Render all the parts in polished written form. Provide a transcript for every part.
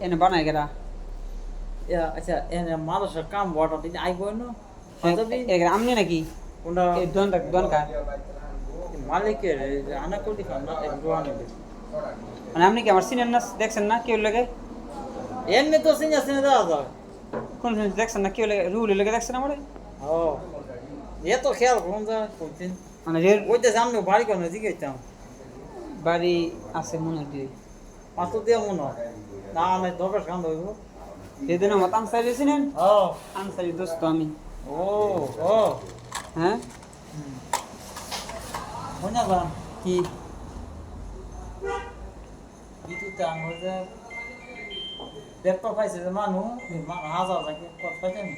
এনে বানাই গেরা আচ্ছা এনে মানুষের কাম বড় দিন আইব না আমনি নাকি কোনটা এই দনকার মালিকের আনা কোটি খান না এক দোয়ানে মানে আপনি কি আমার সিনেন না দেখছেন না কেউ লাগে এমনি তো সিনা সিনা দাও দাও কোন জিনিস দেখছেন না কেউ লাগে রুল লাগে দেখছেন আমার ও এ তো খেয়াল করুন যা কোনদিন মানে রেল ওইটা সামনে বাড়ি কোন দিকে যাম বাড়ি আছে মনে হয় পাঁচ দিয়ে মনে হয় না আমি দরকার কাম হইব সেদিন আমার আনসারি ছিলেন ও আনসারি দোস্ত আমি ও ও হ্যাঁ মনে করেন কি বিদ্যুৎ আমার যে দেখতে পাইছে যে মানুষ হাজার থাকে কথা পাইছেন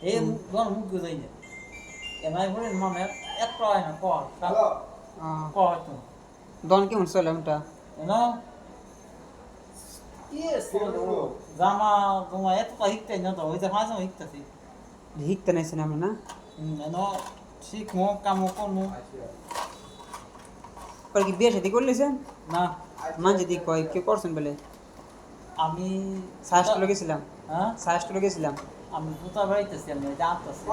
এই ধর মুখ গুজাই না এমআই বলে মানে এত হয় না কর কর তো দন কেমন চলে ওটা না কি জামা তোমার এত হিকতে না তো ওই যে মাঝে হিকতেছি হিকতে নাইছেন আমরা না না ঠিক মো কাম করমু পরে কি বিয়ে শাদি করলেছেন না মান যদি কয় কে করছেন বলে আমি সাহায্য গেছিলাম হ্যাঁ সাহায্য গেছিলাম আমি জুতা বাড়িতেছি আমি জানতেছি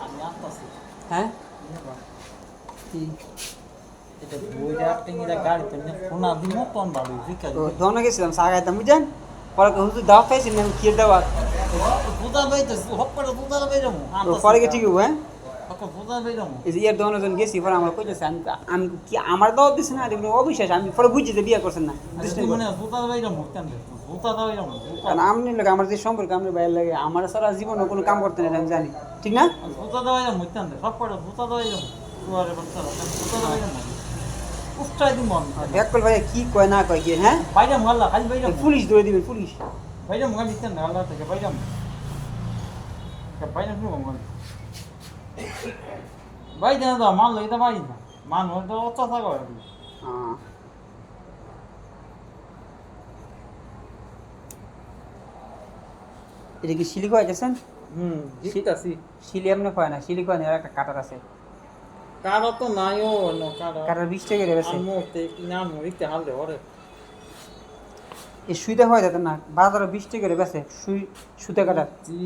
আমি আনতেছি হ্যাঁ কি এটা বইটা টিঙ্গিরা গাড়িতে নিয়ে ফোনা দিমো তখন ভালো জিকা দনে গেছিলাম সাগাইতাম বুঝছেন পরে হুজুর দাওয়া পাইছেন না কি দাওয়া জুতা বাড়িতেছি হপ করে জুতা বাইরামু পরে কি ঠিক হবে হ্যাঁ জুতা বাইরামু এই যে ইয়ার দনজন গেছি পরে আমরা কইতেছি আমি কি আমার দাওয়া দিছে না দেখুন অবিশ্বাস আমি পরে বুঝছি যে বিয়ে করছেন না মানে জুতা বাইরামু কেন জুতা বাইরামু কারণ আপনি লাগে আমার যে সম্পর্ক আপনি বাইরে লাগে আমার সারা জীবনে কোনো কাম করতে না আমি জানি ঠিক না জুতা বাইরামু কেন সব করে জুতা বাইরামু তুয়ারে বাচ্চা জুতা বাইরামু উস্তাই দিম মন একল ভাই কি কয় না কয় কি হ্যাঁ বাইরামু আল্লাহ খালি বাইরামু পুলিশ ধরে দিবেন পুলিশ বাইরামু খালি কেন আল্লাহ থেকে বাইরামু বাইরামু মন বাইরে না মান লই তো বাইরে না মান তো অত্যাচার করে এটা কি শিলি কয় গেছেন জিতাছি শিলি এমনি কয় না শিলি কয় না একটা কাটার আছে কারো তো নাইও নো কারো কাটার 20 টাকা রেবেছে আমতে কিনা মরিতে হালদে ওরে এই সুইটা হয় যাতে না বাজারে 20 টাকা রেবেছে সুই সুতে কাটার জি